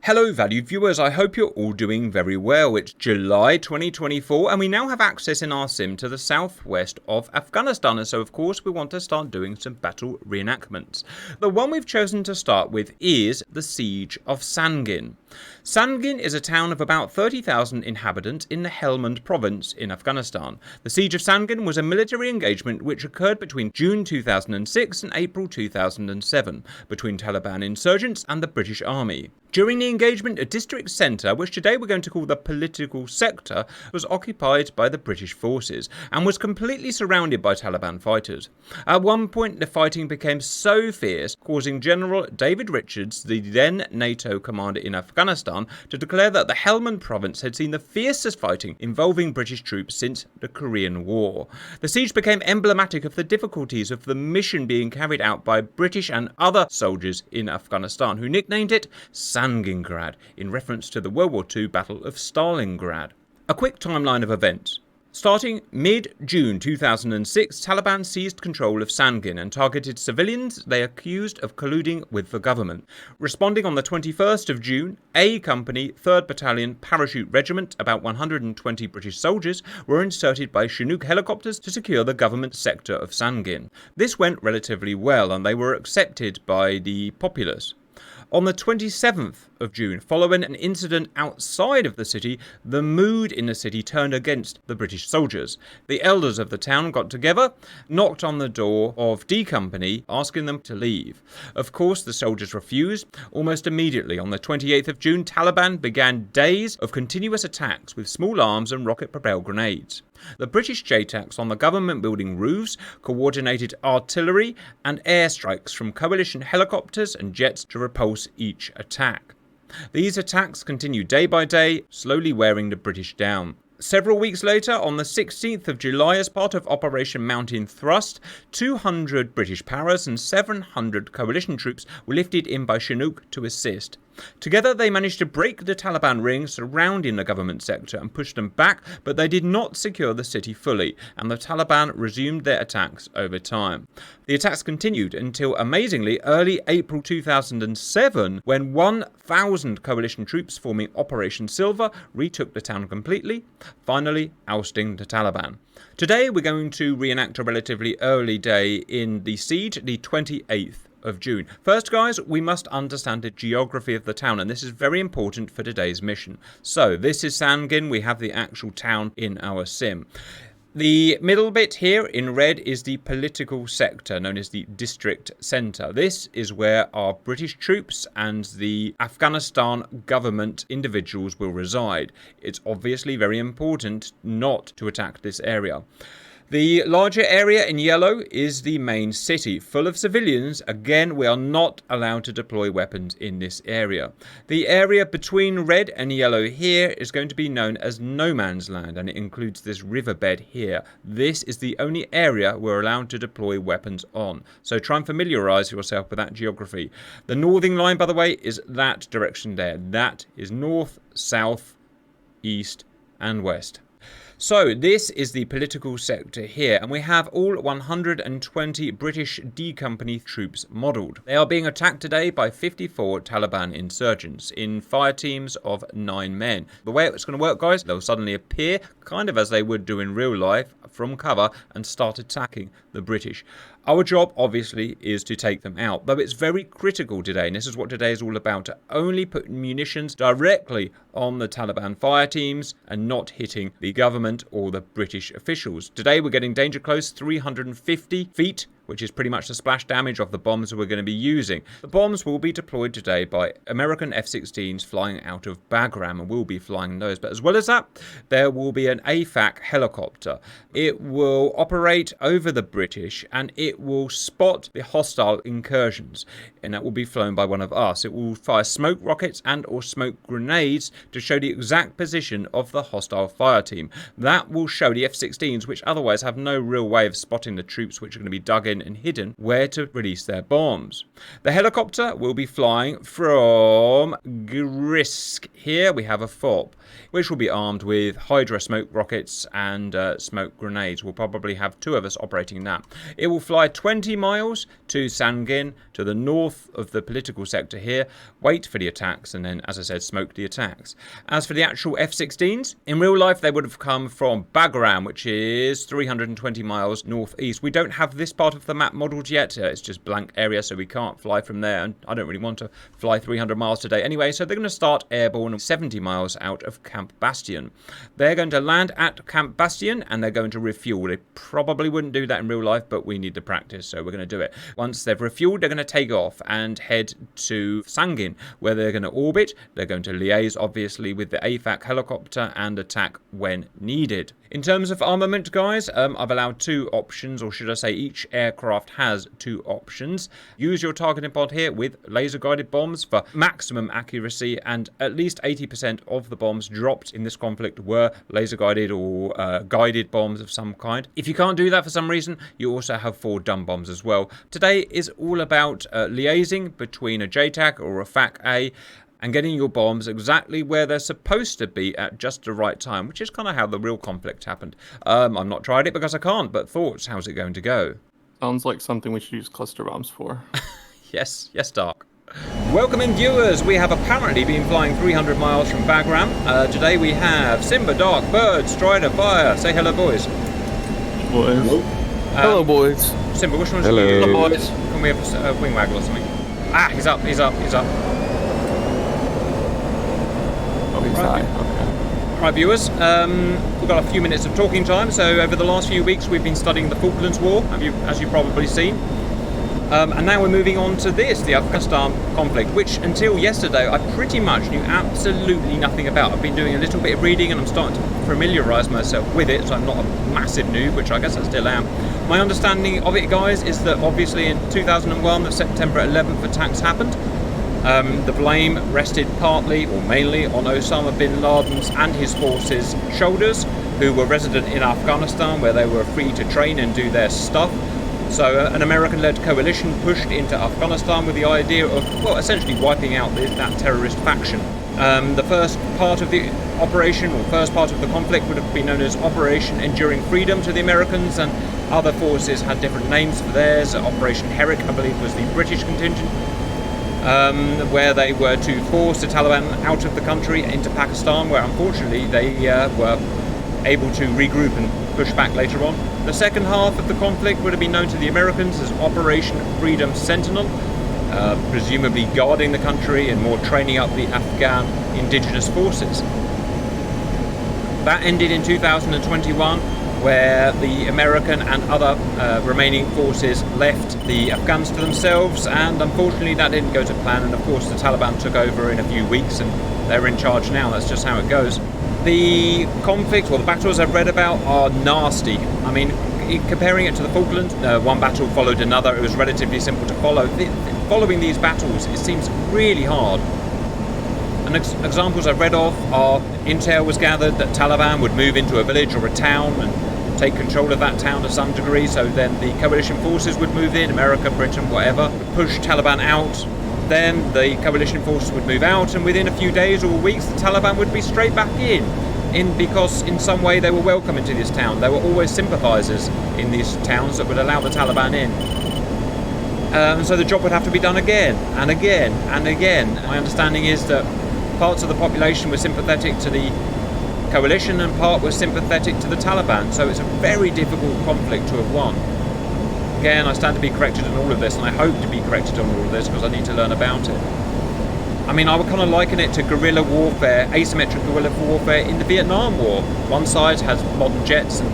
Hello valued viewers, I hope you're all doing very well. It's July 2024 and we now have access in our sim to the southwest of Afghanistan, and so of course we want to start doing some battle reenactments. The one we've chosen to start with is the Siege of Sangin. Sangin is a town of about 30,000 inhabitants in the Helmand province in Afghanistan. The Siege of Sangin was a military engagement which occurred between June 2006 and April 2007 between Taliban insurgents and the British Army. During the engagement, a district centre, which today we're going to call the political sector, was occupied by the British forces and was completely surrounded by Taliban fighters. At one point, the fighting became so fierce, causing General David Richards, the then NATO commander in Afghanistan, to declare that the Helmand province had seen the fiercest fighting involving British troops since the Korean War. The siege became emblematic of the difficulties of the mission being carried out by British and other soldiers in Afghanistan, who nicknamed it Sangingrad, in reference to the World War II Battle of Stalingrad. A quick timeline of events. Starting mid-June 2006, Taliban seized control of Sangin and targeted civilians they accused of colluding with the government. Responding on the 21st of June, A Company, 3rd Battalion Parachute Regiment, about 120 British soldiers, were inserted by Chinook helicopters to secure the government sector of Sangin. This went relatively well and they were accepted by the populace. On the 27th of June, following an incident outside of the city, the mood in the city turned against the British soldiers. The elders of the town got together, knocked on the door of D Company, asking them to leave. Of course, the soldiers refused. Almost immediately, on the 28th of June, Taliban began days of continuous attacks with small arms and rocket-propelled grenades. The British JTACs on the government building roofs coordinated artillery and airstrikes from coalition helicopters and jets to repulse each attack. These attacks continued day by day, slowly wearing the British down. Several weeks later, on the 16th of July, as part of Operation Mountain Thrust, 200 British paras and 700 coalition troops were lifted in by Chinook to assist. Together they managed to break the Taliban ring surrounding the government sector and push them back, but they did not secure the city fully, and the Taliban resumed their attacks over time. The attacks continued until, amazingly, early April 2007, when 1,000 coalition troops forming Operation Silver retook the town completely, finally ousting the Taliban. Today we're going to reenact a relatively early day in the siege, the 28th of June. First, guys, we must understand the geography of the town, and this is very important for today's mission. So this is Sangin. We have the actual town in our sim. The middle bit here in red is the political sector, known as the district centre. This is where our British troops and the Afghanistan government individuals will reside. It's obviously very important not to attack this area. The larger area in yellow is the main city, full of civilians. Again, we are not allowed to deploy weapons in this area. The area between red and yellow here is going to be known as no man's land, and it includes this riverbed here. This is the only area we're allowed to deploy weapons on. So try and familiarise yourself with that geography. The northern line, by the way, is that direction there. That is north, south, east and west. So this is the political sector here, and we have all 120 British D Company troops modelled. They are being attacked today by 54 Taliban insurgents in fire teams of 9 men. The way it's going to work, guys, they'll suddenly appear, kind of as they would do in real life, from cover and start attacking the British. Our job, obviously, is to take them out, though it's very critical today, and this is what today is all about, to only put munitions directly on the Taliban fire teams and not hitting the government or the British officials. Today we're getting danger close, 350 feet, which is pretty much the splash damage of the bombs we're going to be using. The bombs will be deployed today by American F-16s flying out of Bagram, and we'll be flying those. But as well as that, there will be an AFAC helicopter. It will operate over the British and it will spot the hostile incursions, and that will be flown by one of us. It will fire smoke rockets and or smoke grenades to show the exact position of the hostile fire team. That will show the F-16s, which otherwise have no real way of spotting the troops which are going to be dug in in and hidden where to release their bombs. The helicopter will be flying from Grisk. Here we have a FOB, which will be armed with Hydra smoke rockets and smoke grenades. We'll probably have 2 of us operating that. It will fly 20 miles to Sangin, to the north of the political sector here, wait for the attacks, and then, as I said, smoke the attacks. As for the actual F-16s, in real life they would have come from Bagram, which is 320 miles northeast. We don't have this part of the map modelled yet. It's just blank area, so we can't fly from there, and I don't really want to fly 300 miles today anyway, so they're going to start airborne 70 miles out of Camp Bastion. They're going to land at Camp Bastion, and they're going to refuel. They probably wouldn't do that in real life, but we need the practice, so we're going to do it. Once they've refueled, they're going to take off and head to Sangin, where they're going to orbit. They're going to liaise, obviously, with the AFAC helicopter and attack when needed. In terms of armament, guys, I've allowed 2 options, or should I say each aircraft has 2 options. Use your targeting pod here with laser-guided bombs for maximum accuracy, and at least 80% of the bombs dropped in this conflict were laser-guided or guided bombs of some kind. If you can't do that for some reason, you also have 4 dumb bombs as well. Today is all about liaising between a JTAC or a FAC-A, and getting your bombs exactly where they're supposed to be at just the right time, which is kind of how the real conflict happened. I've not tried it because I can't, but thoughts, how's it going to go? Sounds like something we should use cluster bombs for. Yes, Dark. Welcome in, viewers. We have apparently been flying 300 miles from Bagram. Today we have Simba, Dark, Bird, Strider, Fire. Say hello, boys. Boys. Hello. Hello, boys. Simba, which one's Hello. Hello, boys. Can we have a wing waggle or something? Ah, he's up. Oh, he's Right. high. Okay. Right, viewers, we've got a few minutes of talking time. So over the last few weeks we've been studying the Falklands War, as you've probably seen. And now we're moving on to this, the Afghanistan conflict, which until yesterday I pretty much knew absolutely nothing about. I've been doing a little bit of reading and I'm starting to familiarise myself with it, so I'm not a massive noob, which I guess I still am. My understanding of it, guys, is that obviously in 2001 the September 11th attacks happened. The blame rested partly or mainly on Osama bin Laden's and his forces' shoulders, who were resident in Afghanistan where they were free to train and do their stuff. So an American-led coalition pushed into Afghanistan with the idea of, well, essentially wiping out that terrorist faction. The first part of the operation, or first part of the conflict, would have been known as Operation Enduring Freedom to the Americans, and other forces had different names for theirs. Operation Herrick, I believe, was the British contingent, where they were to force the Taliban out of the country into Pakistan, where unfortunately they were able to regroup and push back later on. The second half of the conflict would have been known to the Americans as Operation Freedom Sentinel, presumably guarding the country and more training up the Afghan indigenous forces. That ended in 2021, where the American and other remaining forces left the Afghans to themselves, and unfortunately that didn't go to plan, and of course the Taliban took over in a few weeks and they're in charge now. That's just how it goes. The conflict, or the battles I've read about, are nasty. I mean, comparing it to the Falklands, one battle followed another. It was relatively simple to follow. Following these battles, it seems really hard. And examples I've read of are intel was gathered that Taliban would move into a village or a town and take control of that town to some degree, so then the coalition forces would move in, America, Britain, whatever, push Taliban out. Then the coalition forces would move out, and within a few days or weeks the Taliban would be straight back in because in some way they were welcome into this town. There were always sympathisers in these towns that would allow the Taliban in. So the job would have to be done again and again and again. My understanding is that parts of the population were sympathetic to the coalition and part were sympathetic to the Taliban, so it's a very difficult conflict to have won. Again, I stand to be corrected on all of this, and I hope to be corrected on all of this because I need to learn about it. I mean, I would kind of liken it to guerrilla warfare, asymmetric guerrilla warfare in the Vietnam War. One side has modern jets and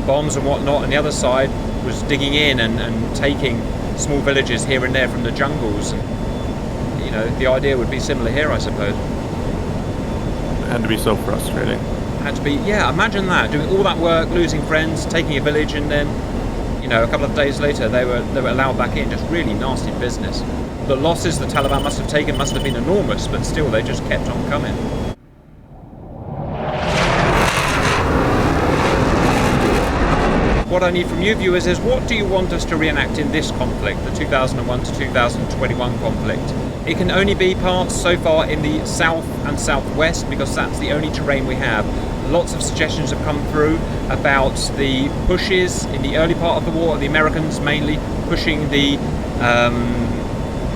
bombs and whatnot, and the other side was digging in and taking small villages here and there from the jungles. And, you know, the idea would be similar here, I suppose. It had to be so frustrating. Had to be, yeah, imagine that, doing all that work, losing friends, taking a village, and then, you know, a couple of days later they were allowed back in. Just really nasty business. The losses the Taliban must have taken must have been enormous, but still they just kept on coming. What what I need from you viewers is, what do you want us to reenact in this conflict, the 2001 to 2021 conflict? It can only be parts so far in the south and southwest, because that's the only terrain we have. Lots of suggestions have come through about the pushes in the early part of the war, the Americans mainly pushing the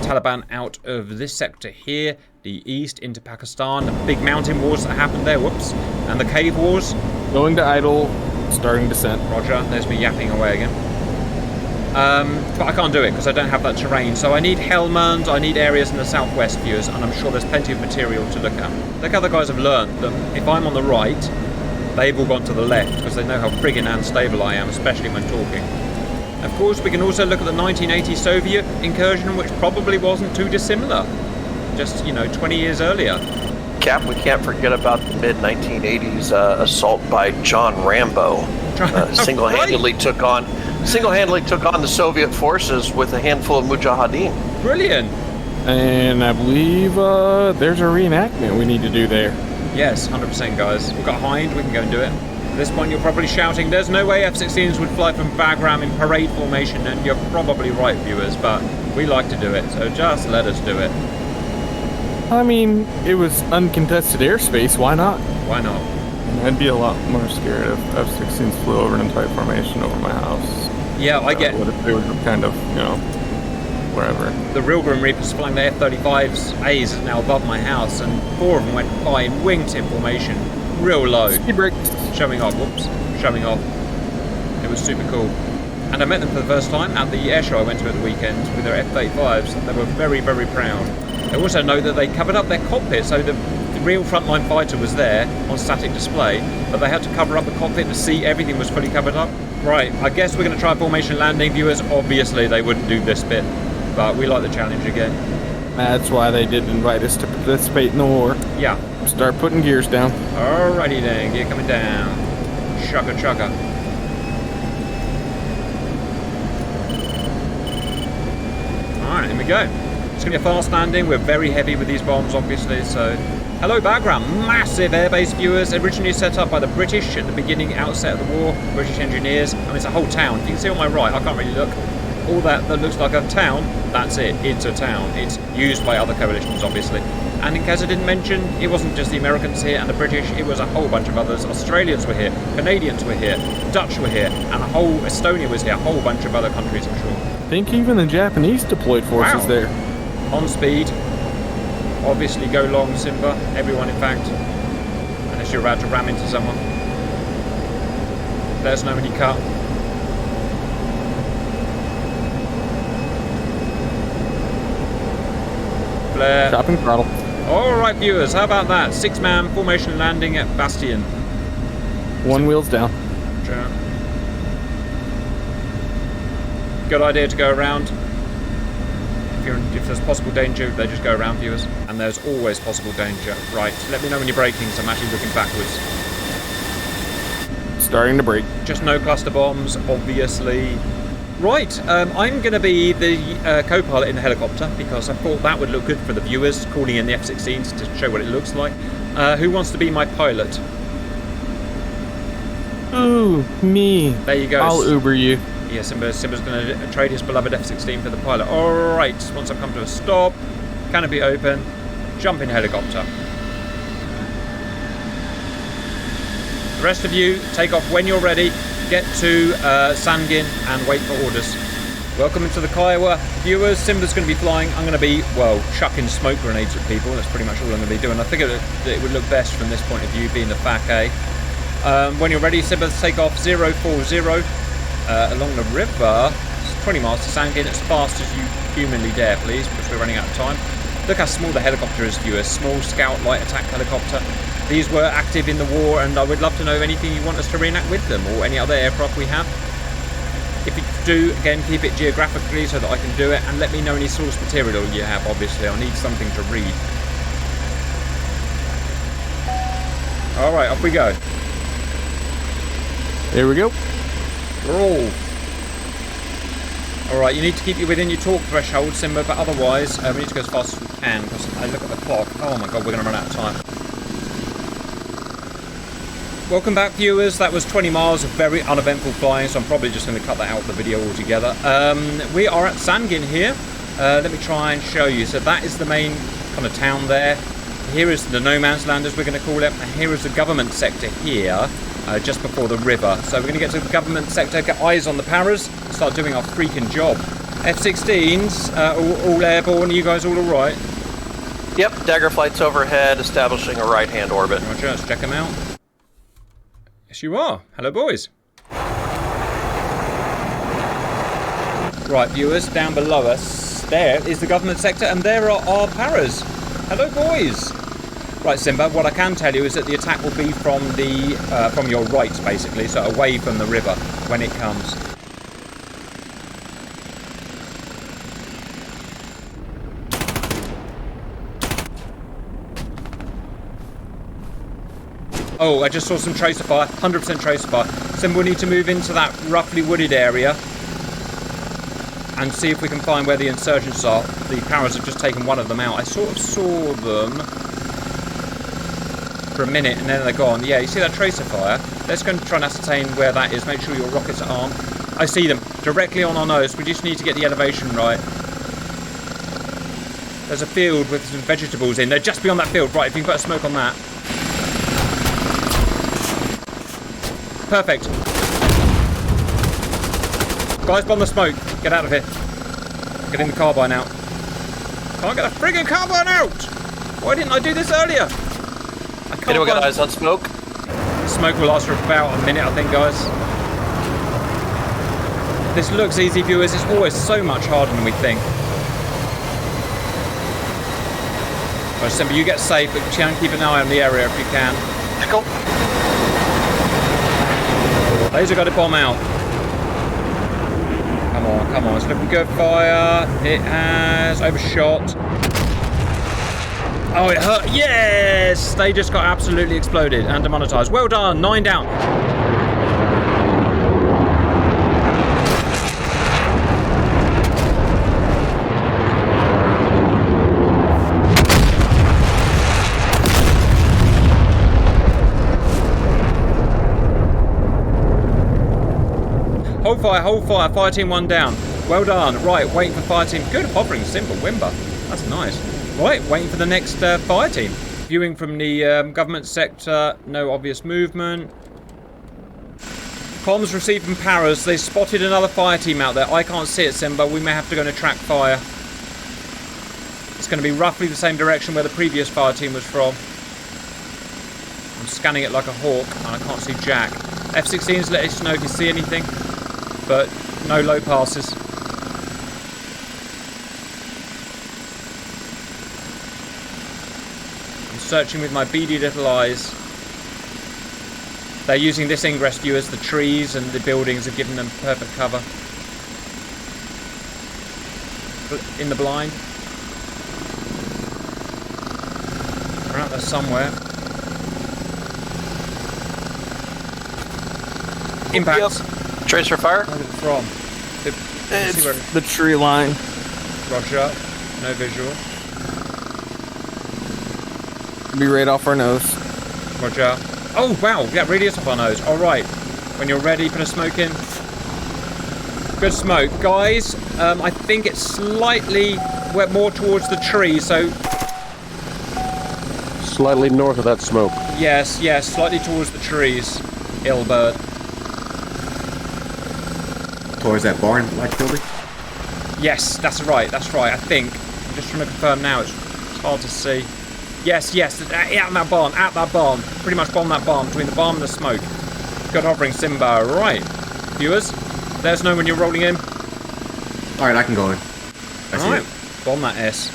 Taliban out of this sector here, the east into Pakistan, the big mountain wars that happened there, whoops, and the cave wars. Going to idle, starting descent. Roger, there's me yapping away again. But I can't do it because I don't have that terrain, so I need Helmand, I need areas in the southwest, viewers, and I'm sure there's plenty of material to look at. Look how the guys have learned that if I'm on the right, they've all gone to the left because they know how friggin' unstable I am, especially when talking. Of course, we can also look at the 1980 Soviet incursion, which probably wasn't too dissimilar. Just, 20 years earlier. Cap, we can't forget about the mid-1980s assault by John Rambo. Single-handedly took on the Soviet forces with a handful of mujahideen. Brilliant. And I believe there's a reenactment we need to do there. Yes, 100% guys. We've got Hind, we can go and do it. At this point you're probably shouting, there's no way F-16s would fly from Bagram in parade formation, and you're probably right, viewers, but we like to do it, so just let us do it. I mean, it was uncontested airspace, why not? Why not? I'd be a lot more scared if F-16s flew over in tight formation over my house. Yeah, I get... What if they were kind of, wherever. The real Grim Reapers flying the F-35s A's is now above my house, and 4 of them went by in wingtip formation, real low. Speed brakes. Showing off, whoops, showing off. It was super cool. And I met them for the first time at the air show I went to at the weekend with their F-35s. They were very, very proud. I also know that they covered up their cockpit, so the real frontline fighter was there on static display, but they had to cover up the cockpit to see everything was fully covered up. Right, I guess we're going to try formation landing, viewers. Obviously, they wouldn't do this bit, but we like the challenge again. That's why they didn't invite us to participate in the war. Yeah. Start putting gears down. Alrighty then, gear coming down. Chugga chugga. Alright, here we go. It's going to be a fast landing. We're very heavy with these bombs, obviously, so... Hello, background. Massive airbase, viewers. Originally set up by the British at the beginning, outset of the war. British engineers. I mean, it's a whole town. You can see on my right, I can't really look. All that looks like a town, that's it. It's a town. It's used by other coalitions, obviously. And in case I didn't mention, it wasn't just the Americans here and the British, it was a whole bunch of others. Australians were here, Canadians were here, Dutch were here, and Estonia was here, a whole bunch of other countries, I'm sure. I think even the Japanese deployed forces there. On speed. Obviously go long, Simba. Everyone, in fact. Unless you're about to ram into someone. Let us know when you cut. Flare. Chopping throttle. Alright, viewers, how about that? 6-man formation landing at Bastion. One wheel's down. Sure. Good idea to go around. If there's possible danger, they just go around, viewers. And there's always possible danger. Right, let me know when you're braking, so I'm actually looking backwards. Starting to brake. Just no cluster bombs, obviously. Right, I'm going to be the co-pilot in the helicopter, because I thought that would look good for the viewers, calling in the F-16s to show what it looks like. Who wants to be my pilot? Ooh, me. There you go. I'll Uber you. Yeah, Simba's going to trade his beloved F-16 for the pilot. Alright, once I've come to a stop, canopy open, jump in helicopter. The rest of you, take off when you're ready, get to Sangin and wait for orders. Welcome into the Kiowa. Viewers, Simba's going to be flying. I'm going to be, well, chucking smoke grenades at people. That's pretty much all I'm going to be doing. I figured that it would look best from this point of view, being the FAC-A. When you're ready, Simba, take off 040 along the river. It's 20 miles to Sangin, as fast as you humanly dare, please, because we're running out of time. Look how small the helicopter is, viewers. Small scout light attack helicopter. These were active in the war, and I would love to know anything you want us to reenact with them, or any other aircraft we have. If you do, again, keep it geographically so that I can do it, and let me know any source material you have, obviously. I'll need something to read. Alright, off we go. There we go. Roll. Alright, you need to keep you within your torque threshold, Simba, but otherwise, we need to go as fast as we can, because I look at the clock. Oh my god, we're going to run out of time. welcome back, viewers. That was 20 miles of very uneventful flying, so I'm probably just going to cut that out of the video altogether. We are at Sangin here. Let me try and show you. So that is the main kind of town there. Here is the no man's land, as we're going to call it. And here is the government sector here, just before the river. So we're going to get to the government sector, get eyes on the paras, and start doing our freaking job. F-16s, all airborne. Are you guys all alright? Yep, Dagger flights overhead, establishing a right-hand orbit. Roger, let's check them out. Yes, you are. Hello, boys. Right, viewers, down below us, there is the government sector, and there are our paras. Hello, boys. Right, Simba, what I can tell you is that the attack will be from your right, basically, so away from the river when it comes. Oh, I just saw some tracer fire, 100% tracer fire. So we'll need to move into that roughly wooded area and see if we can find where the insurgents are. The paras have just taken one of them out. I sort of saw them for a minute and then they're gone. Yeah, you see that tracer fire? Let's go and try and ascertain where that is. Make sure your rockets are armed. I see them directly on our nose. We just need to get the elevation right. There's a field with some vegetables in. They're just beyond that field. Right, if you can put a smoke on that. Perfect. Guys, bomb the smoke. Get out of here. Get in the carbine out. Can't get a friggin' carbine out! Why didn't I do this earlier? Anyone got eyes on smoke? Smoke will last for about a minute, I think, guys. This looks easy, viewers. It's always so much harder than we think. Right, Simba, you get safe, but try and keep an eye on the area if you can. Go. Laser got a bomb out. Come on, come on. It's looking good. Fire. It has overshot. Oh, it hurt. Yes! They just got absolutely exploded and demonetized. Well done. 9 down. Hold fire, fire team 1 down. Well done. Right, waiting for fire team. Good hovering, simple, Wimber. That's nice. Right, waiting for the next fire team. Viewing from the government sector, no obvious movement. Comms received from paras. They spotted another fire team out there. I can't see it, Simba. We may have to go and attract fire. It's going to be roughly the same direction where the previous fire team was from. I'm scanning it like a hawk, and I can't see Jack. F-16s, let us know if you see anything. But no low passes. I'm searching with my beady little eyes. They're using this ingress view as the trees and the buildings have given them perfect cover. In the blind. They're out there somewhere. Impacts. Yep. Tracer fire? Where's it from? It's the tree line. Roger. No visual. Be right off our nose. Roger. Oh, wow. Yeah, really is off our nose. All right. When you're ready, put a smoke in. Good smoke. Guys, I think it's slightly more towards the tree, so... Slightly north of that smoke. Yes, yes. Slightly towards the trees. Ill bird. Towards that barn-like building? Yes, that's right, I think. I'm just trying to confirm now, it's hard to see. Yes, out that barn. Pretty much bomb that barn, between the barn and the smoke. Good hovering, Simba. Right. Viewers, let us know when you're rolling in. Alright, I can go in. I see it. Bomb that S.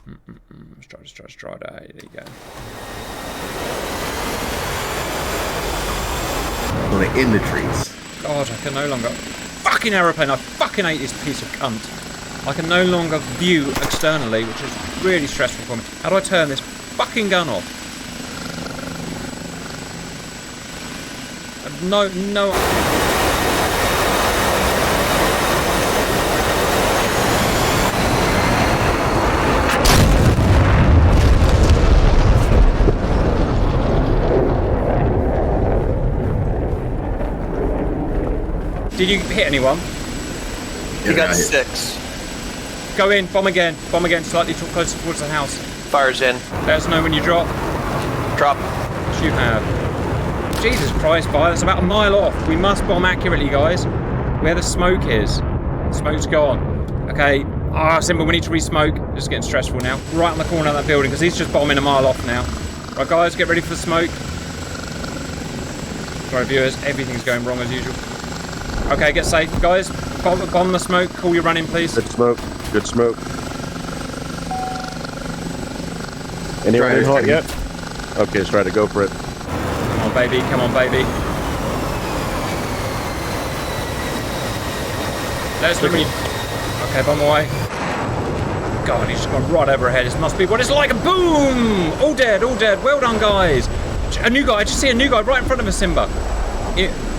Let's try. There you go. Well, they're in the trees. God, I can no longer... Fucking aeroplane, I fucking hate this piece of cunt. I can no longer view externally, which is really stressful for me. How do I turn this fucking gun off? No... Did you hit anyone? He got 6. Go in, bomb again, slightly closer towards the house. Fires in. Let us know when you drop. Drop. Yes, you have. Jesus Christ, fire, that's about a mile off. We must bomb accurately, guys. Where the smoke is. The smoke's gone. Okay. Simba, we need to re-smoke. This is getting stressful now. Right on the corner of that building, because he's just bombing a mile off now. Right, guys, get ready for the smoke. Sorry, viewers, everything's going wrong as usual. Okay, get safe. Guys, bomb the smoke. Call your run-in, please. Good smoke. Good smoke. Anyone in hot yet? Okay, let's try to go for it. Come on, baby. Come on, baby. Let's look. Okay, bomb away. God, he's just gone right overhead. This must be what it's like. Boom! All dead, all dead. Well done, guys. A new guy. I just see a new guy right in front of us, Simba.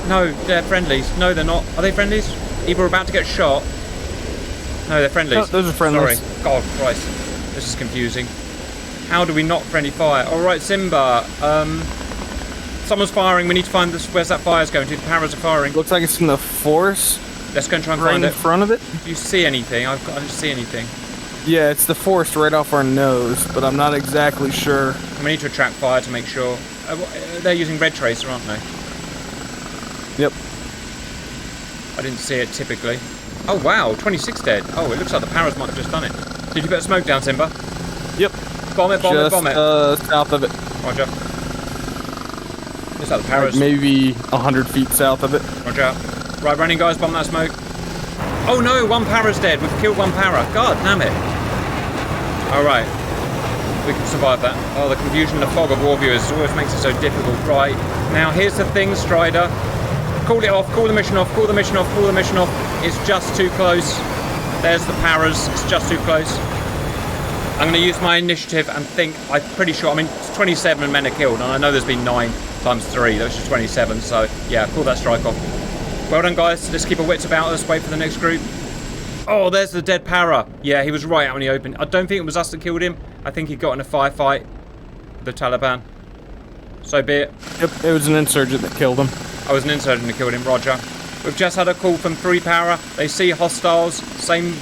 No, they're friendlies. No, they're not. Are they friendlies? Either we're about to get shot. No, they're friendlies. No, those are friendlies. Sorry. God Christ. This is confusing. How do we not friendly fire? All right, Simba. Someone's firing. We need to find this. Where's that fire's going to? The paras are firing. Looks like it's in the forest. Let's go and try and Right find in it. front of it. Do you see anything? I don't see anything. Yeah, it's the forest right off our nose, but I'm not exactly sure. We need to attract fire to make sure. They're using red tracer, aren't they? Yep. I didn't see it typically. Oh wow, 26 dead. Oh, it looks like the paras might have just done it. Did you put smoke down, Simba? Yep. Bomb it, bomb Just, it, bomb it. South of it. Roger. Looks like the paras. Like maybe 100 feet south of it. Roger. Right, running guys, bomb that smoke. Oh no, one para's dead. We've killed one para. God damn it. Alright. We can survive that. Oh, the confusion and the fog of war viewers always makes it so difficult. Right. Now, here's the thing, Strider. Call it off, call the mission off, call the mission off, call the mission off. It's just too close. There's the paras. It's just too close. I'm going to use my initiative and think, I'm pretty sure, I mean, it's 27 men are killed, and I know there's been 9 times 3, which is 27, so yeah, call that strike off. Well done, guys. Let's keep our wits about us, wait for the next group. Oh, there's the dead para. Yeah, he was right out in the open. I don't think it was us that killed him. I think he got in a firefight with the Taliban. So be it. Yep, it was an insurgent that killed him. I was an insurgent that killed him, roger. We've just had a call from 3 para. They see hostiles,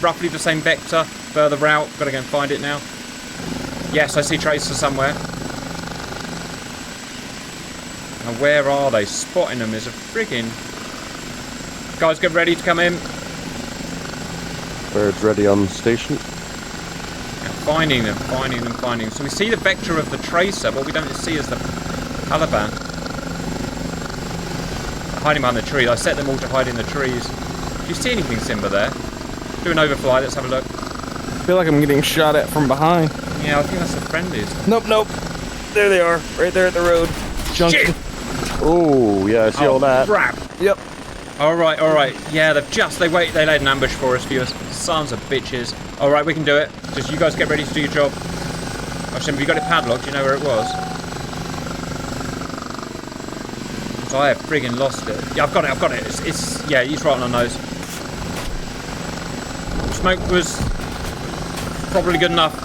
roughly the same vector, further out. Gotta go and find it now. Yes, I see Tracer somewhere. Now where are they? Spotting them is a friggin'... Guys, get ready to come in. Birds ready on station. And finding them. So we see the vector of the Tracer. What we don't see is the Taliban. Hiding behind the trees. I set them all to hide in the trees. Do you see anything, Simba, there? Do an overfly. Let's have a look. I feel like I'm getting shot at from behind. Yeah, I think that's the friendlies. Nope. There they are. Right there at the road. Junction. Shit! Oh, yeah, I see all that. Crap. Yep. Alright. Yeah, they laid an ambush for us, viewers. Sons of bitches. Alright, we can do it. Just you guys get ready to do your job. Oh, Simba, you got it padlocked? Do you know where it was? So I have friggin' lost it. Yeah, I've got it. It's yeah, he's right on our nose. Smoke was probably good enough.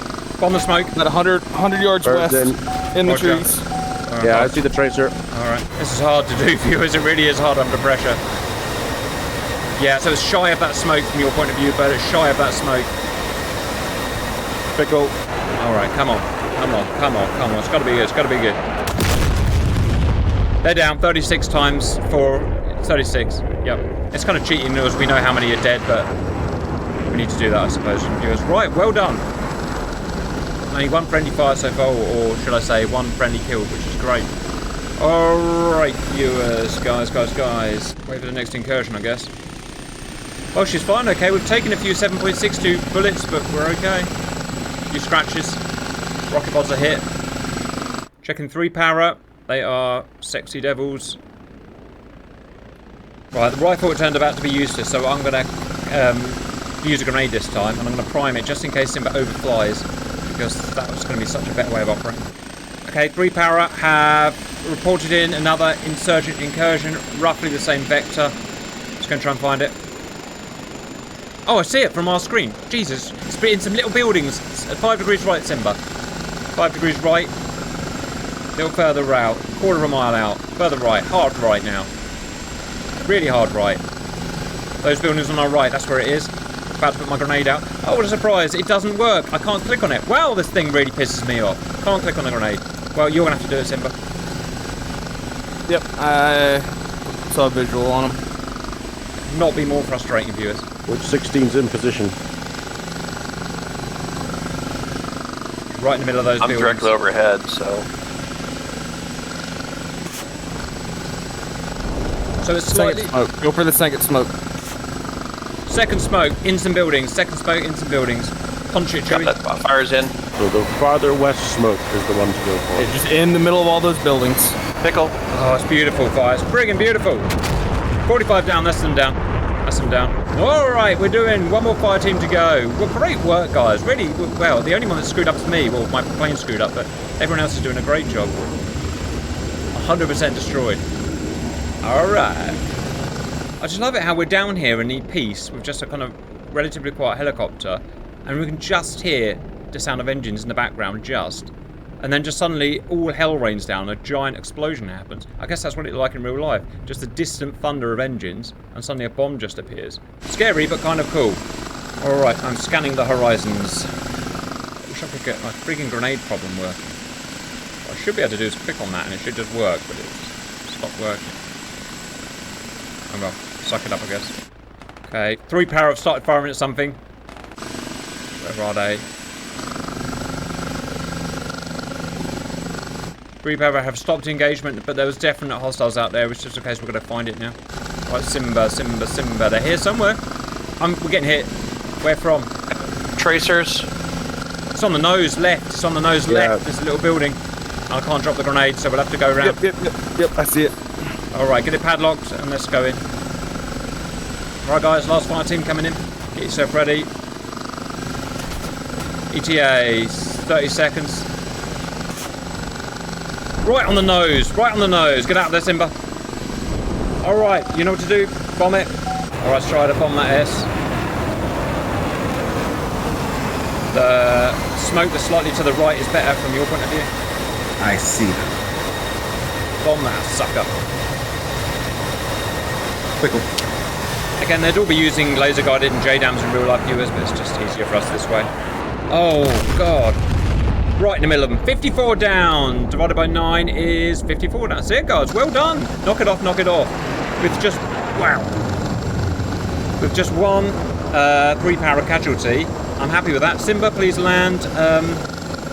Bomb the smoke. At 100 yards Birds west. In the Roger. trees. Alright, Yeah, I guys. see the tracer. Alright, this is hard to do, viewers. It really is hard under pressure. Yeah, so it's shy of that smoke from your point of view, but it's shy of that smoke. Pickle. Alright, come on. It's gotta be good. They're down 36 times for 36. Yep. It's kind of cheating as we know how many are dead, but we need to do that, I suppose, viewers. Right, well done. Only one friendly fire so far, or should I say one friendly kill, which is great. Alright, viewers, guys. Wait for the next incursion, I guess. Well, she's fine, okay. We've taken a few 7.62 bullets, but we're okay. A few scratches. Rocket pods are hit. Checking 3 para. They are sexy devils. Right, the rifle turned out to be useless, so I'm going to use a grenade this time, and I'm going to prime it just in case Simba overflies, because that was going to be such a better way of operating. Okay, 3 para have reported in another insurgent incursion, roughly the same vector. Just going to try and find it. Oh, I see it from our screen. Jesus, it's in some little buildings. It's 5 degrees right, Simba. 5 degrees right. A little further out. Quarter of a mile out. Further right. Hard right now. Really hard right. Those buildings on our right, that's where it is. About to put my grenade out. Oh, what a surprise. It doesn't work. I can't click on it. Wow, this thing really pisses me off. Can't click on the grenade. Well, you're going to have to do it, Simba. Yep, I saw a visual on him. Not be more frustrating, viewers. Which 16's in position? Right in the middle of those I'm buildings. directly overhead, so... So it's slightly... Smoke. Go for the second smoke. Second smoke, in some buildings. Second smoke, in some buildings. Punch it, Joey. That fire's in. So the farther west smoke is the one to go for. It's just in the middle of all those buildings. Pickle. Oh, it's beautiful, fire. It's friggin' beautiful. 45 down, that's them down. That's them down. Alright, we're doing one more fire team to go. Well, great work, guys. Really, well, the only one that screwed up is me. Well, my plane screwed up, but everyone else is doing a great job. 100% destroyed. Alright. I just love it how we're down here and need peace with just a kind of relatively quiet helicopter, and we can just hear the sound of engines in the background, and then just suddenly all hell rains down, a giant explosion happens. I guess that's what it's like in real life, just a distant thunder of engines, and suddenly a bomb just appears. Scary, but kind of cool. Alright, I'm scanning the horizons. Wish I could get my freaking grenade problem working. What I should be able to do is click on that and it should just work, but it's stopped working. Oh well, suck it up, I guess. Okay, 3 power have started firing at something. Where are they? 3 power have stopped engagement, but there was definite hostiles out there. It's just a case we're going to find it now. Right, Simba. They're here somewhere. We're getting hit. Where from? Tracers. It's on the nose left. It's on the nose left. There's a little building. I can't drop the grenade, so we'll have to go around. Yep, I see it. Alright, get it padlocked and let's go in. Alright guys, last fire team coming in. Get yourself ready. ETA, 30 seconds. Right on the nose, right on the nose. Get out of there, Simba. Alright, you know what to do. Bomb it. Alright, try to bomb that S. The smoke that's slightly to the right is better from your point of view. I see them. Bomb that sucker. Pickle. Again, they'd all be using laser guided and JDAMs in real life viewers, but it's just easier for us this way. Oh, God. Right in the middle of them. 54 down. Divided by 9 is 54 down. That's it, guys. Well done. Knock it off, knock it off. With just, wow. With just one 3 power casualty. I'm happy with that. Simba, please land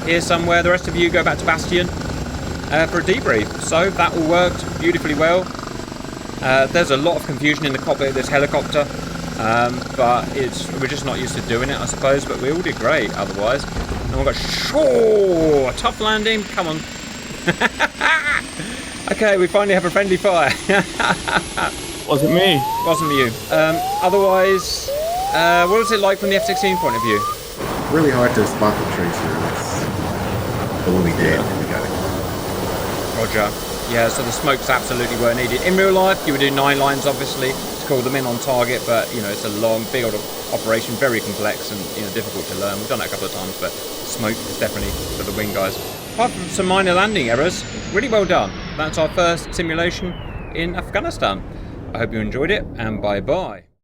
here somewhere. The rest of you go back to Bastion for a debrief. So that all worked beautifully well. There's a lot of confusion in the cockpit of this helicopter, but we're just not used to doing it, I suppose, but we all did great otherwise. And we've got a tough landing, come on. Okay, we finally have a friendly fire. Wasn't me. Wasn't you. Otherwise, what was it like from the F-16 point of view? Really hard to spot the tracers. But when we did, we got it. Roger. Yeah, so the smokes absolutely were needed. In real life, you would do 9 lines, obviously, to call them in on target, but, you know, it's a long, big old operation, very complex and, you know, difficult to learn. We've done it a couple of times, but smoke is definitely for the wing guys. Apart from some minor landing errors, really well done. That's our first simulation in Afghanistan. I hope you enjoyed it, and bye-bye.